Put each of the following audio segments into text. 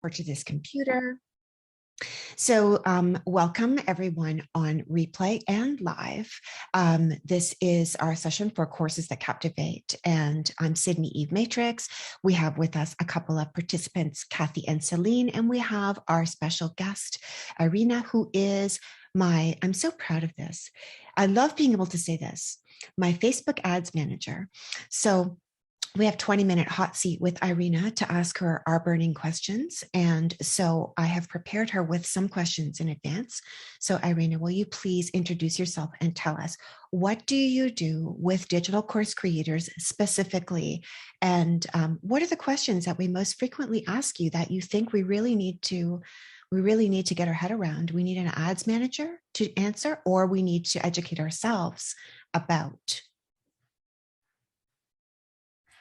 or to this computer. So welcome everyone on replay and live. This is our session for Courses That Captivate, and I'm Sydney Eve Matrix. We have with us a couple of participants, Kathy and Celine, and we have our special guest, Irina, who is I'm so proud of this. I love being able to say this, my Facebook ads manager. So we have 20-minute hot seat with Irina to ask her our burning questions. And so I have prepared her with some questions in advance. So Irina, will you please introduce yourself and tell us, what do you do with digital course creators specifically? And what are the questions that we most frequently ask you that you think we really need to get our head around? We need an ads manager to answer, or we need to educate ourselves about?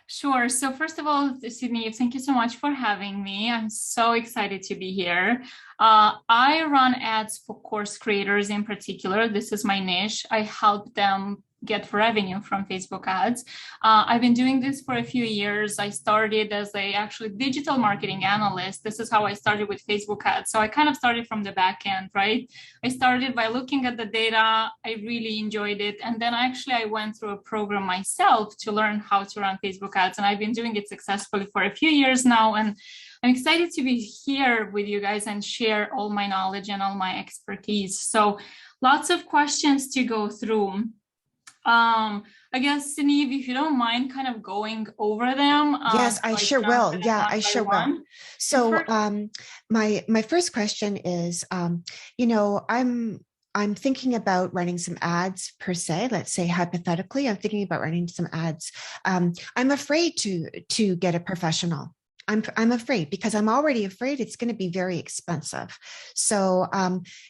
Sure. So first of all, Sydney, thank you so much for having me. I'm so excited to be here. I run ads for course creators in particular. This is my niche. I help them get revenue from Facebook ads. I've been doing this for a few years. I started as a actually digital marketing analyst. This is how I started with Facebook ads. So I kind of started from the back end, right? I started by looking at the data. I really enjoyed it. And then I went through a program myself to learn how to run Facebook ads. And I've been doing it successfully for a few years now. And I'm excited to be here with you guys and share all my knowledge and all my expertise. So lots of questions to go through. I guess, Sydney, if you don't mind kind of going over them. Yes, I sure will. Yeah, I sure will. So my first question is, I'm thinking about running some ads per se. Let's say hypothetically, I'm thinking about running some ads. I'm afraid to get a professional. I'm afraid because I'm already afraid it's going to be very expensive. So,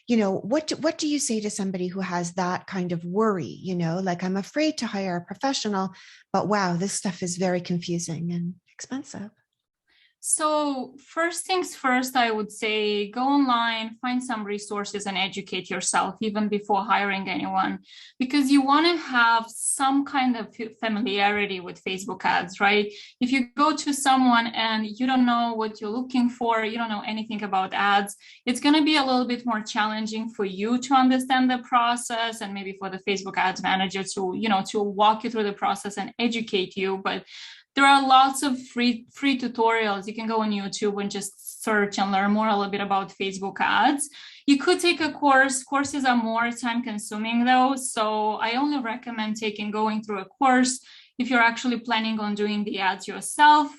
what do you say to somebody who has that kind of worry? Like, I'm afraid to hire a professional, but wow, this stuff is very confusing and expensive. So first things first, I would say go online, find some resources and educate yourself even before hiring anyone, because you want to have some kind of familiarity with Facebook ads, right? If you go to someone and you don't know what you're looking for, you don't know anything about ads, it's going to be a little bit more challenging for you to understand the process, and maybe for the Facebook ads manager to walk you through the process and educate you. But there are lots of free tutorials. You can go on YouTube and just search and learn more a little bit about Facebook ads. You could take a course. Courses are more time consuming though. So I only recommend going through a course if you're actually planning on doing the ads yourself.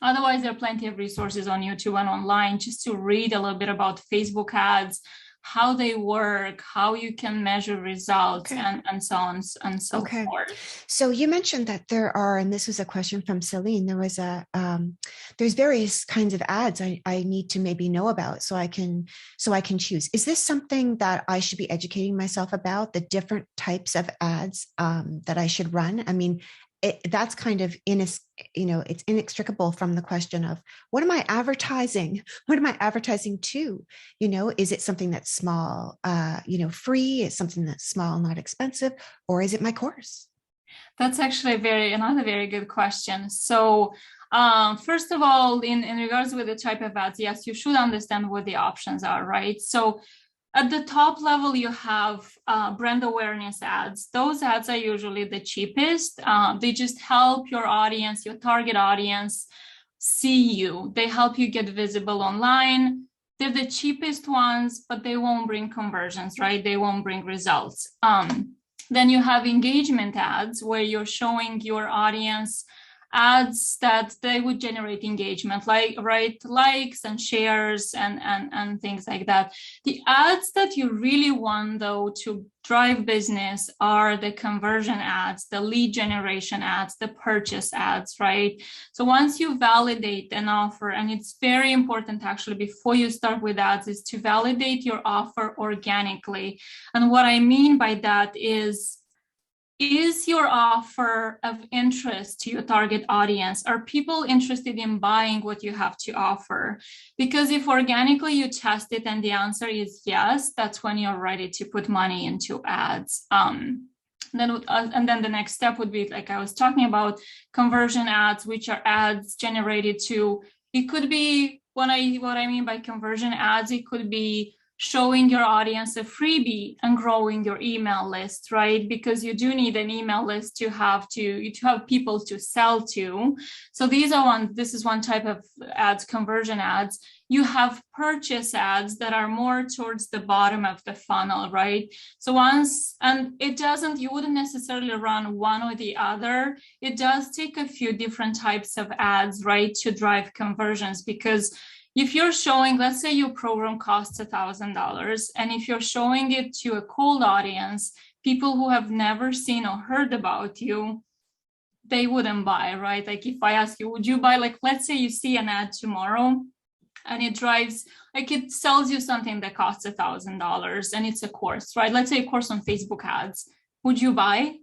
Otherwise, there are plenty of resources on YouTube and online just to read a little bit about Facebook ads, how they work, how you can measure results, and so on and so forth. So you mentioned that there are, and this was a question from Celine, there's various kinds of ads I need to maybe know about so I can choose. Is this something that I should be educating myself about, the different types of ads that I should run? I mean, that's kind of it's inextricable from the question of what am I advertising? What am I advertising to? Is it something that's small, free? Is something that's small, not expensive, or is it my course? That's actually another very good question. So first of all, in regards with the type of ads, yes, you should understand what the options are, right? So at the top level, you have brand awareness ads. Those ads are usually the cheapest. They just help your audience, your target audience, see you. They help you get visible online. They're the cheapest ones, but they won't bring conversions, right? They won't bring results. Then you have engagement ads where you're showing your audience ads that they would generate engagement, like likes and shares and things like that. The ads that you really want though to drive business are the conversion ads, the lead generation ads, the purchase ads, right? So once you validate an offer, and it's very important actually before you start with ads, is to validate your offer organically. And what I mean by that is your offer of interest to your target audience? Are people interested in buying what you have to offer? Because if organically you test it and the answer is yes, that's when you're ready to put money into ads. And then the next step would be, like I was talking about, conversion ads, which are ads generated to, it could be what I mean by conversion ads, it could be showing your audience a freebie and growing your email list, right? Because you do need an email list to have people to sell to. So this is one type of ads, conversion ads. You have purchase ads that are more towards the bottom of the funnel, right? So you wouldn't necessarily run one or the other. It does take a few different types of ads, right, to drive conversions, because if you're showing, let's say your program costs $1,000, and if you're showing it to a cold audience, people who have never seen or heard about you, they wouldn't buy, right? Like if I ask you, would you buy, like, let's say you see an ad tomorrow and it sells you something that costs $1,000 and it's a course, right? Let's say a course on Facebook ads. Would you buy?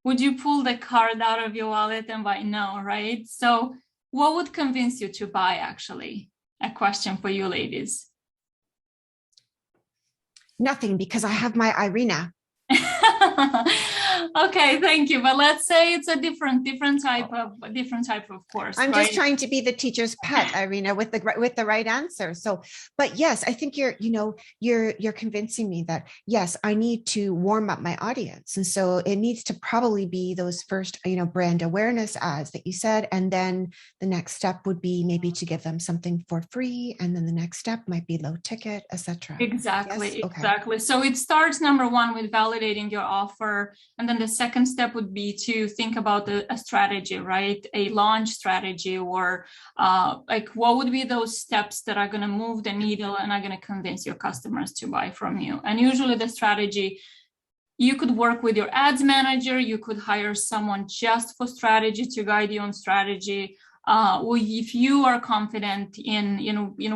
Would you pull the card out of your wallet and buy? No, right? So what would convince you to buy, actually? A question for you ladies. Nothing, because I have my Irina. Okay, thank you. But let's say it's a different type of course. I'm right? just trying to be the teacher's pet, Irina, with the right answer. So, but yes, I think you're convincing me that yes, I need to warm up my audience, and so it needs to probably be those first, brand awareness ads that you said, and then the next step would be maybe to give them something for free, and then the next step might be low ticket, etc. Exactly, yes? Okay. Exactly. So it starts, number one, with validating your offer, and then the second step would be to think about a strategy, right? A launch strategy, or like what would be those steps that are going to move the needle and are going to convince your customers to buy from you. And usually the strategy, you could work with your ads manager, you could hire someone just for strategy to guide you on strategy. Or if you are confident in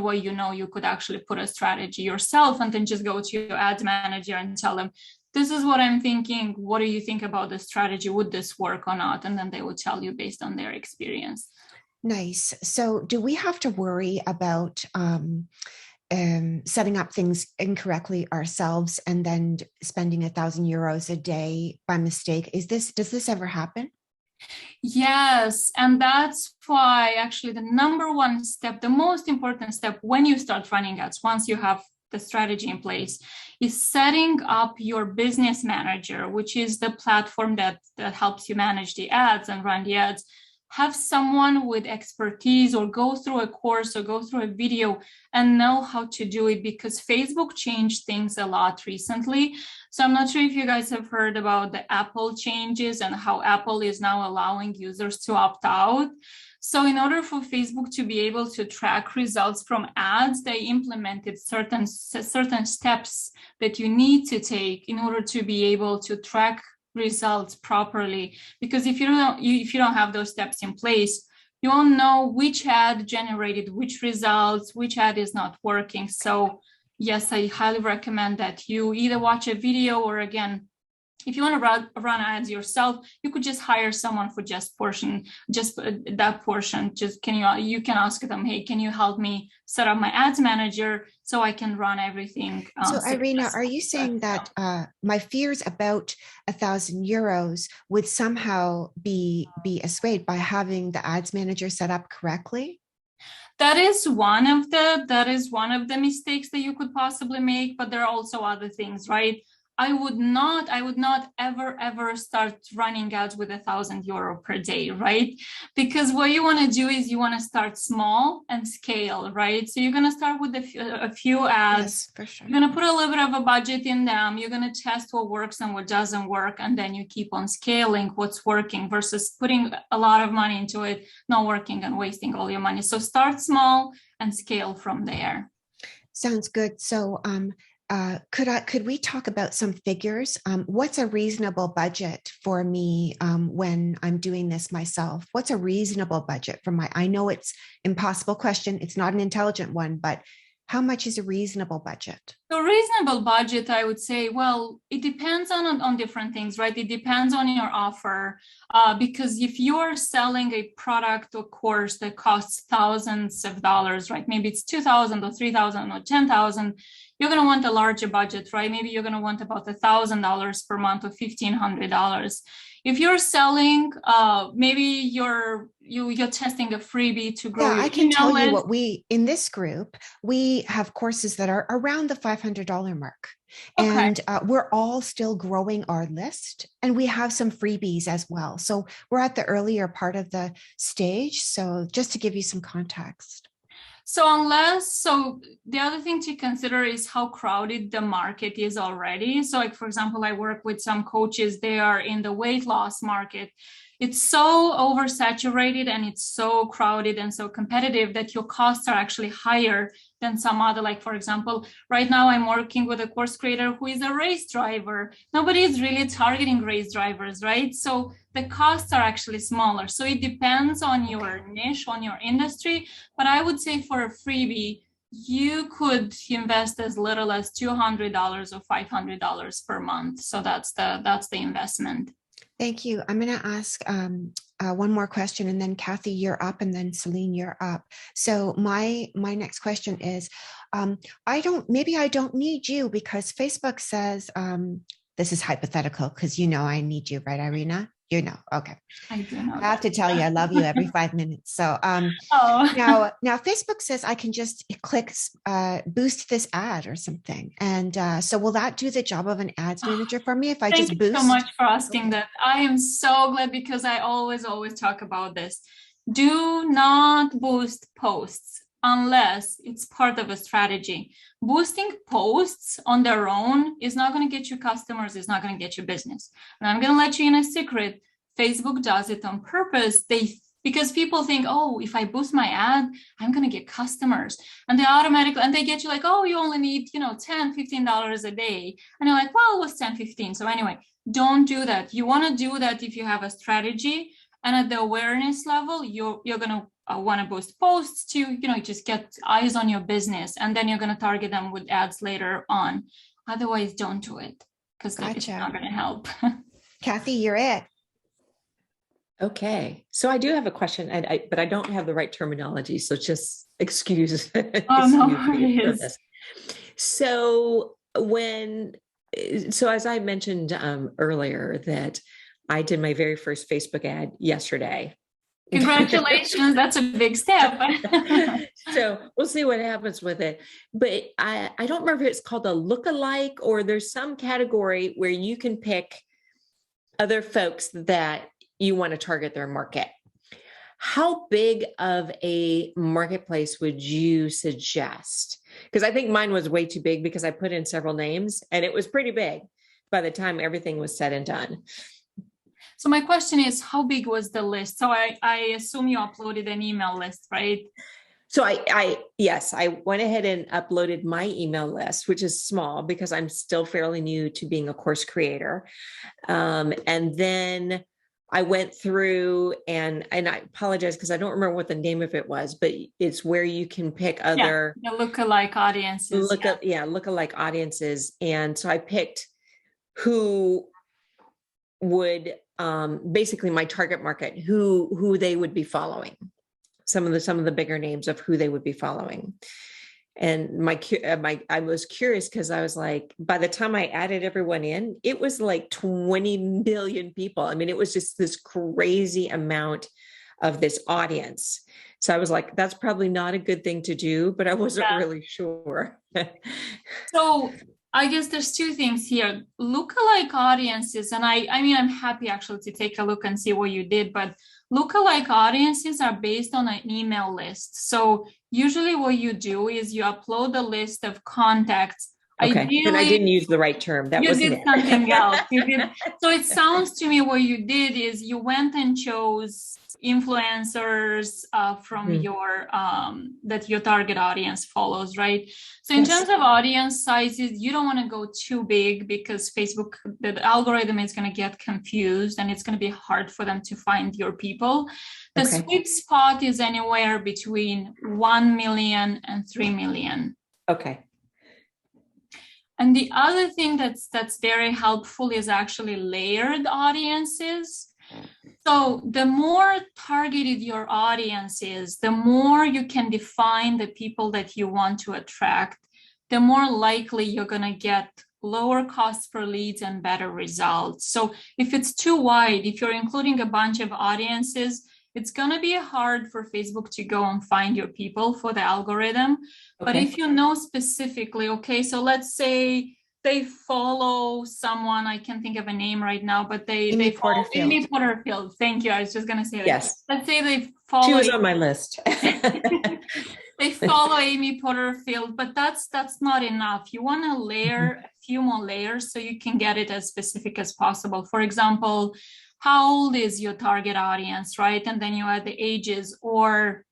what you could actually put a strategy yourself and then just go to your ads manager and tell them, this is what I'm thinking. What do you think about the strategy? Would this work or not? And then they will tell you based on their experience. Nice. So do we have to worry about setting up things incorrectly ourselves and then spending €1,000 a day by mistake? Does this ever happen? Yes, and that's why actually the number one step, the most important step when you start running ads, once you have the strategy in place, is setting up your business manager, which is the platform that helps you manage the ads and run the ads. Have someone with expertise, or go through a course or go through a video and know how to do it, because Facebook changed things a lot recently. So I'm not sure if you guys have heard about the Apple changes and how Apple is now allowing users to opt out. So in order for Facebook to be able to track results from ads, they implemented certain steps that you need to take in order to be able to track results properly. Because if you don't have those steps in place, you won't know which ad generated which results, which ad is not working. So yes, I highly recommend that you either watch a video, or again, if you want to run ads yourself, you could just hire someone for that portion. You can ask them, hey, can you help me set up my ads manager so I can run everything? So Irina, are you saying that my fears about €1,000 would somehow be assuaged by having the ads manager set up correctly? That is one of the mistakes that you could possibly make, but there are also other things, right? I would not ever start running ads with €1,000 per day, right? Because what you want to do is you want to start small and scale, right? So you're going to start with a few ads. Yes, for sure. You're going to put a little bit of a budget in them. You're going to test what works and what doesn't work. And then you keep on scaling what's working versus putting a lot of money into it, not working, and wasting all your money. So start small and scale from there. Sounds good. So, could we talk about some figures? What's a reasonable budget for me when I'm doing this myself? What's a reasonable budget for I know it's impossible question. It's not an intelligent one, but how much is a reasonable budget? So reasonable budget, I would say, well, it depends on different things, right? It depends on your offer, because if you're selling a product or course that costs thousands of dollars, right? Maybe it's 2,000 or 3,000 or 10,000. You're going to want a larger budget, right? Maybe you're going to want about $1,000 per month or $1,500. If you're selling, maybe you're testing a freebie to grow Yeah, your I can email tell you list. what in this group, we have courses that are around the $500 mark. Okay. And we're all still growing our list, and we have some freebies as well. So we're at the earlier part of the stage. So just to give you some context. So the other thing to consider is how crowded the market is already. So like, for example, I work with some coaches, they are in the weight loss market. It's so oversaturated and it's so crowded and so competitive that your costs are actually higher than some other, like, for example, right now I'm working with a course creator who is a race driver. Nobody is really targeting race drivers, right? So the costs are actually smaller. So it depends on your niche, on your industry. But I would say for a freebie, you could invest as little as $200 or $500 per month. So that's the investment. Thank you. I'm going to ask one more question, and then Kathy, you're up, and then Celine, you're up. So my next question is, maybe I don't need you because Facebook says, this is hypothetical because I need you, right, Irina? Okay. I do know. I have to tell you, I love you every 5 minutes. So now Facebook says I can just click boost this ad or something. And so will that do the job of an ads manager for me if I just boost? Thank you so much for asking that. I am so glad because I always talk about this. Do not boost posts unless it's part of a strategy. Boosting posts on their own is not going to get you customers, it's not going to get you business. And I'm going to let you in a secret. Facebook does it on purpose. Because people think, oh, if I boost my ad, I'm going to get customers. And they get you like, oh, you only need, $10, $15 a day. And you're like, well, it was 10, 15. So anyway, don't do that. You want to do that if you have a strategy. And at the awareness level, you're going to want to boost posts to, just get eyes on your business. And then you're going to target them with ads later on. Otherwise, don't do it because it's not going to help. Kathy, you're it. Okay. So I do have a question, but I don't have the right terminology. So just excuse no me for this. So as I mentioned earlier that I did my very first Facebook ad yesterday. Congratulations. That's a big step. So we'll see what happens with it. But I don't remember if it's called a lookalike or there's some category where you can pick other folks that you want to target their market. How big of a marketplace would you suggest? Because I think mine was way too big because I put in several names and it was pretty big by the time everything was said and done. So my question is, how big was the list? So I assume you uploaded an email list, right? So I went ahead and uploaded my email list, which is small because I'm still fairly new to being a course creator. And then I went through and I apologize because I don't remember what the name of it was, but it's where you can pick other the lookalike audiences. Lookalike audiences. And so I picked who would basically my target market, who they would be following, some of the bigger names of who they would be following. And I was curious because I was like, by the time I added everyone in, it was like 20 million people. I mean, it was just this crazy amount of this audience. So I was like, that's probably not a good thing to do, but I wasn't really sure. So I guess there's two things here. Lookalike audiences, and I mean, I'm happy actually to take a look and see what you did, but lookalike audiences are based on an email list. So usually what you do is you upload a list of contacts. Okay, ideally, and I didn't use the right term. That wasn't it. Something else. So it sounds to me what you did is you went and chose influencers from your that your target audience follows, right? So in terms of audience sizes, you don't want to go too big because Facebook, the algorithm is going to get confused and it's going to be hard for them to find your people. The sweet spot is anywhere between 1 million and 3 million. Okay. And the other thing that's very helpful is actually layered audiences. So the more targeted your audience is, the more you can define the people that you want to attract, the more likely you're going to get lower costs per leads and better results. So if it's too wide, if you're including a bunch of audiences, it's going to be hard for Facebook to go and find your people for the algorithm. But if you know specifically, okay, so let's say they follow someone, I can't think of a name right now, but they follow Amy Porterfield. Thank you. I was just going to say that. Yes. Let's say they follow. She was on my list. They follow Amy Porterfield, but that's not enough. You want to layer a few more layers so you can get it as specific as possible. For example, how old is your target audience, right? And then you add the ages, or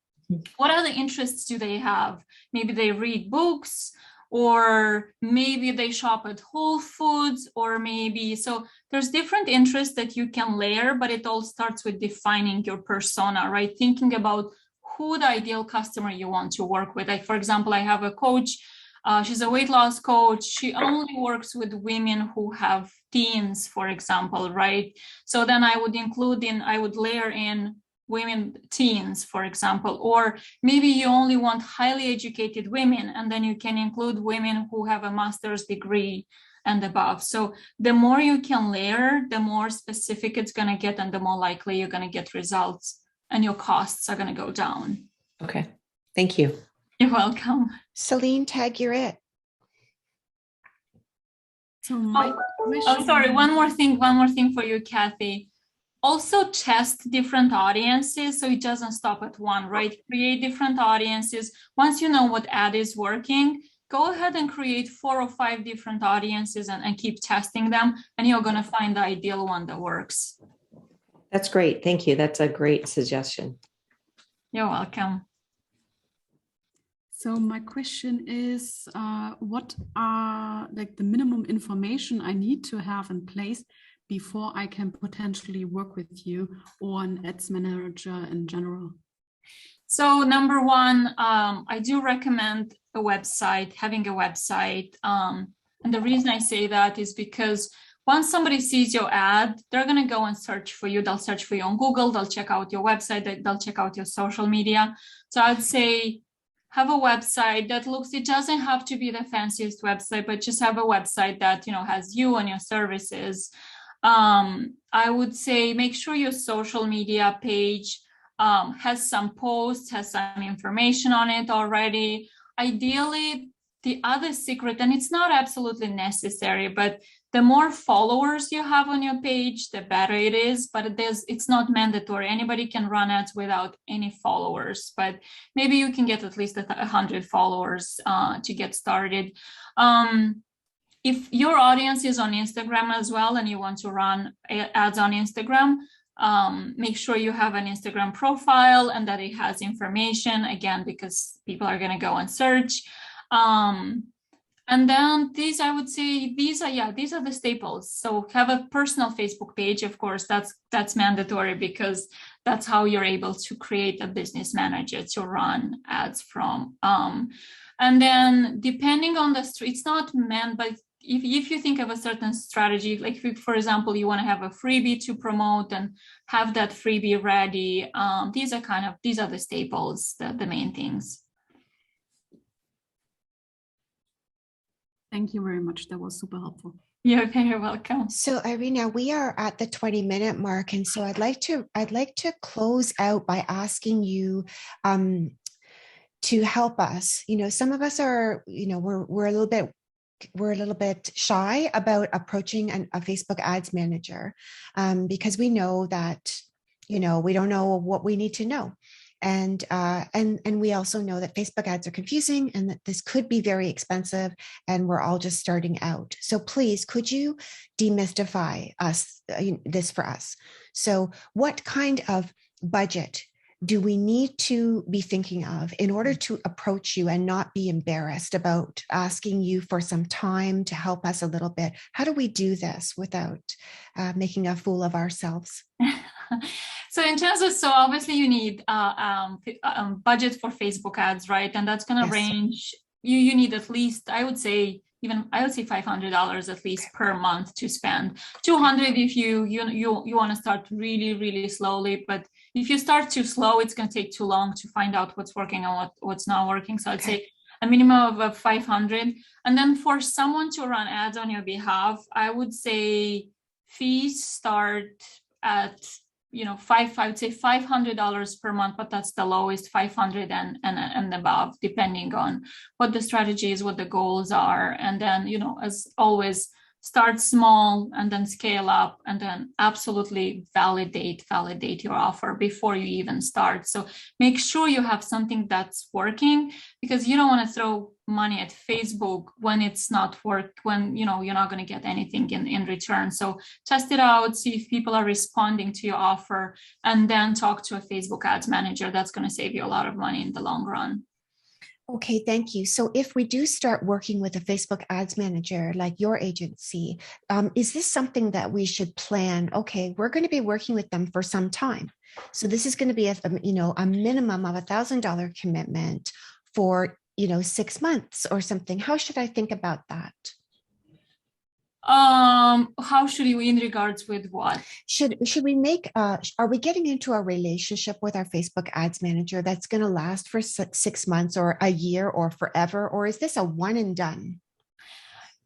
what other interests do they have? Maybe they read books, or maybe they shop at Whole Foods, or maybe, so there's different interests that you can layer, but it all starts with defining your persona, right? Thinking about who the ideal customer you want to work with. Like, for example, I have a coach, she's a weight loss coach. She only works with women who have teens, for example, right? So then I would layer in women teens, for example, or maybe you only want highly educated women, and then you can include women who have a master's degree and above. So the more you can layer, the more specific it's going to get, and the more likely you're going to get results, and your costs are going to go down. Okay. Thank you. You're welcome. Celine, tag, you're it. So sorry, one more thing for you, Kathy. Also test different audiences, so it doesn't stop at one, right? Create different audiences. Once you know what ad is working, go ahead and create 4 or 5 different audiences and keep testing them, and you're going to find the ideal one that works. That's great. Thank you. That's a great suggestion. You're welcome. So my question is, what are like the minimum information I need to have in place before I can potentially work with you or an ads manager in general? So number one, I do recommend a website, having a website. And the reason I say that is because once somebody sees your ad, they're going to go and search for you. They'll search for you on Google. They'll check out your website. They'll check out your social media. So I'd say have a website that looks, it doesn't have to be the fanciest website, but just have a website that, has you and your services. I would say make sure your social media page has some posts, has some information on it already. Ideally, the other secret, and it's not absolutely necessary, but the more followers you have on your page, the better it is, but it's not mandatory. Anybody can run ads without any followers, but maybe you can get at least 100 followers to get started. If your audience is on Instagram as well and you want to run ads on Instagram, make sure you have an Instagram profile and that it has information, again, because people are going to go and search. And then these, I would say, these are the staples. So have a personal Facebook page. Of course, that's mandatory because that's how you're able to create a business manager to run ads from. And then depending on it's not meant, but if you think of a certain strategy, like if, for example, you want to have a freebie to promote and have that freebie ready, these are the staples, the main things. Thank you very much. That was super helpful. You're very welcome. So Irina, we are at the 20-minute mark, and so I'd like to close out by asking you to help us. Some of us are, we're a little bit shy about approaching a Facebook ads manager because we know that, we don't know what we need to know. And we also know that Facebook ads are confusing and that this could be very expensive and we're all just starting out. So please, could you demystify this for us? So what kind of budget do we need to be thinking of in order to approach you and not be embarrassed about asking you for some time to help us a little bit? How do we do this without making a fool of ourselves? So in terms of, obviously you need budget for Facebook ads, right? And that's going to range, you need at least, I would say $500 at least per month to spend. 200 if you want to start really, really slowly, but if you start too slow, it's going to take too long to find out what's working and what's not working. So I'd say a minimum of 500. And then for someone to run ads on your behalf, I would say fees start at, I would say $500 per month, but that's the lowest, 500 and above, depending on what the strategy is, what the goals are. And then, as always, start small and then scale up, and then absolutely validate your offer before you even start. So make sure you have something that's working, because you don't want to throw money at Facebook when it's not when you're not going to get anything in return. So test it out, see if people are responding to your offer, and then talk to a Facebook ads manager. That's going to save you a lot of money in the long run. Okay, thank you. So if we do start working with a Facebook ads manager like your agency, is this something that we should plan? Okay, we're going to be working with them for some time. So this is going to be a minimum of $1,000 commitment for 6 months or something. How should I think about that? How should you, in regards with what? Should we make, are we getting into a relationship with our Facebook ads manager that's going to last for 6 months or a year or forever? Or is this a one and done?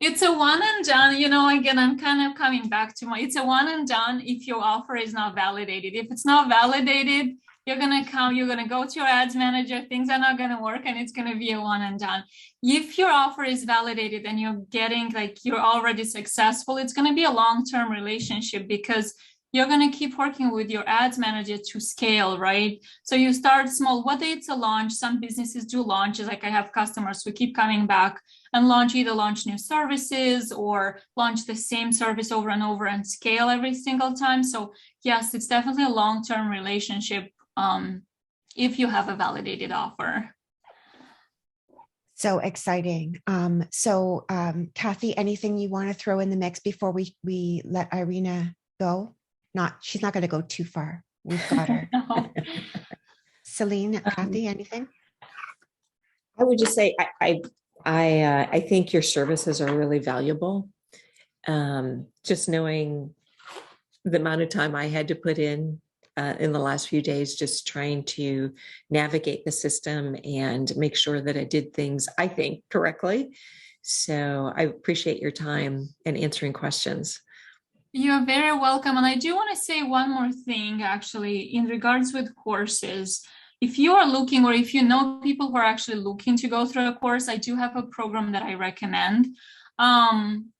It's a one and done. Again, I'm kind of coming back to it's a one and done if your offer is not validated. If it's not validated, you're going to go to your ads manager, things are not going to work, and it's going to be a one and done. If your offer is validated and you're already successful, it's going to be a long-term relationship, because you're going to keep working with your ads manager to scale, right? So you start small, whether it's a launch. Some businesses do launches. Like I have customers who keep coming back and either launch new services or launch the same service over and over and scale every single time. So yes, it's definitely a long-term relationship if you have a validated offer. So exciting. Kathy, anything you want to throw in the mix before we let Irina go? She's not going to go too far. We've got her. No. Celine, Kathy, anything? I would just say I think your services are really valuable. Just knowing the amount of time I had to put in the last few days, just trying to navigate the system and make sure that I did things, I think, correctly. So I appreciate your time and answering questions. You're very welcome. And I do want to say one more thing, actually, in regards with courses. If you are looking, or if you know people who are actually looking to go through a course, I do have a program that I recommend.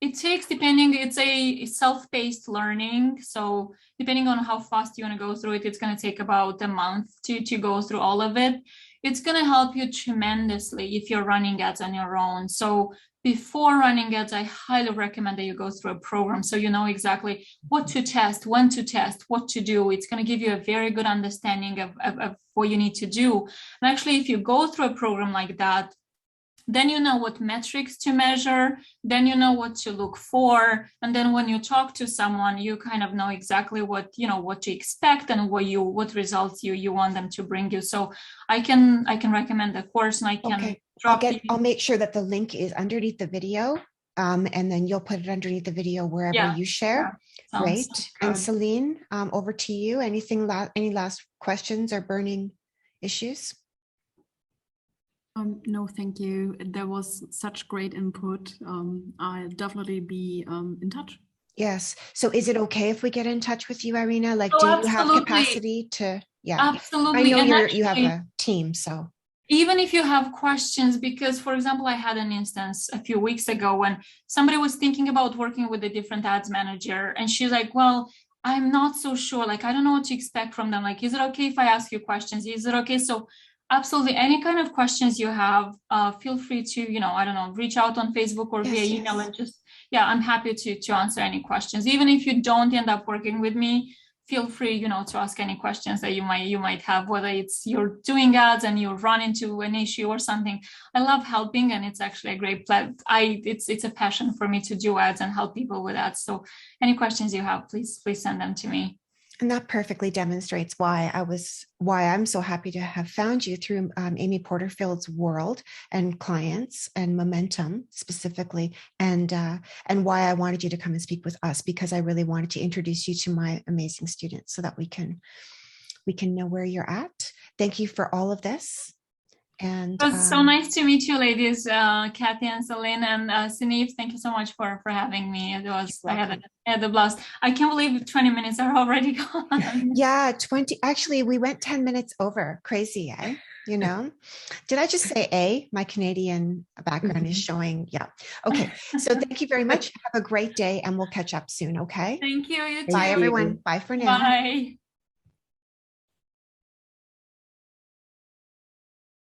It takes, it's a self-paced learning. So depending on how fast you want to go through it, it's going to take about a month to go through all of it. It's going to help you tremendously if you're running ads on your own. So before running ads, I highly recommend that you go through a program so you know exactly what to test, when to test, what to do. It's going to give you a very good understanding of what you need to do. And actually, if you go through a program like that, then you know what metrics to measure, then you know what to look for. And then when you talk to someone, you kind of know exactly what to expect and what results you want them to bring you. So I can recommend the course, and I can I'll make sure that the link is underneath the video. And then you'll put it underneath the video wherever you share. Yeah. Great. And Celine, over to you. Any last questions or burning issues? No, thank you. There was such great input. I'll definitely be in touch. Yes. So is it okay if we get in touch with you, Irina? Like, do you have capacity to? Yeah, absolutely. I know you have a team, so. Even if you have questions, because for example, I had an instance a few weeks ago when somebody was thinking about working with a different ads manager, and she's like, well, I'm not so sure. Like, I don't know what to expect from them. Like, is it okay if I ask you questions? Is it okay? So absolutely, any kind of questions you have, feel free to, reach out on Facebook or via email, and just, I'm happy to answer any questions. Even if you don't end up working with me, feel free, to ask any questions that you might have, whether it's you're doing ads and you run into an issue or something. I love helping, and it's actually a great it's a passion for me to do ads and help people with ads. So any questions you have, please send them to me. And that perfectly demonstrates why I'm so happy to have found you through Amy Porterfield's world and clients and Momentum specifically, and why I wanted you to come and speak with us, because I really wanted to introduce you to my amazing students so that we can know where you're at. Thank you for all of this. And It was so nice to meet you, ladies, Kathy and Celine, and Sinead. Thank you so much for having me. It was I had a blast. I can't believe 20 minutes are already gone. yeah, 20. Actually, we went 10 minutes over. Crazy, eh? You know, did I just say A? My Canadian background is showing. Yeah. Okay. So thank you very much. Have a great day and we'll catch up soon. Okay. Thank you. You too. Bye, everyone. Bye for now. Bye.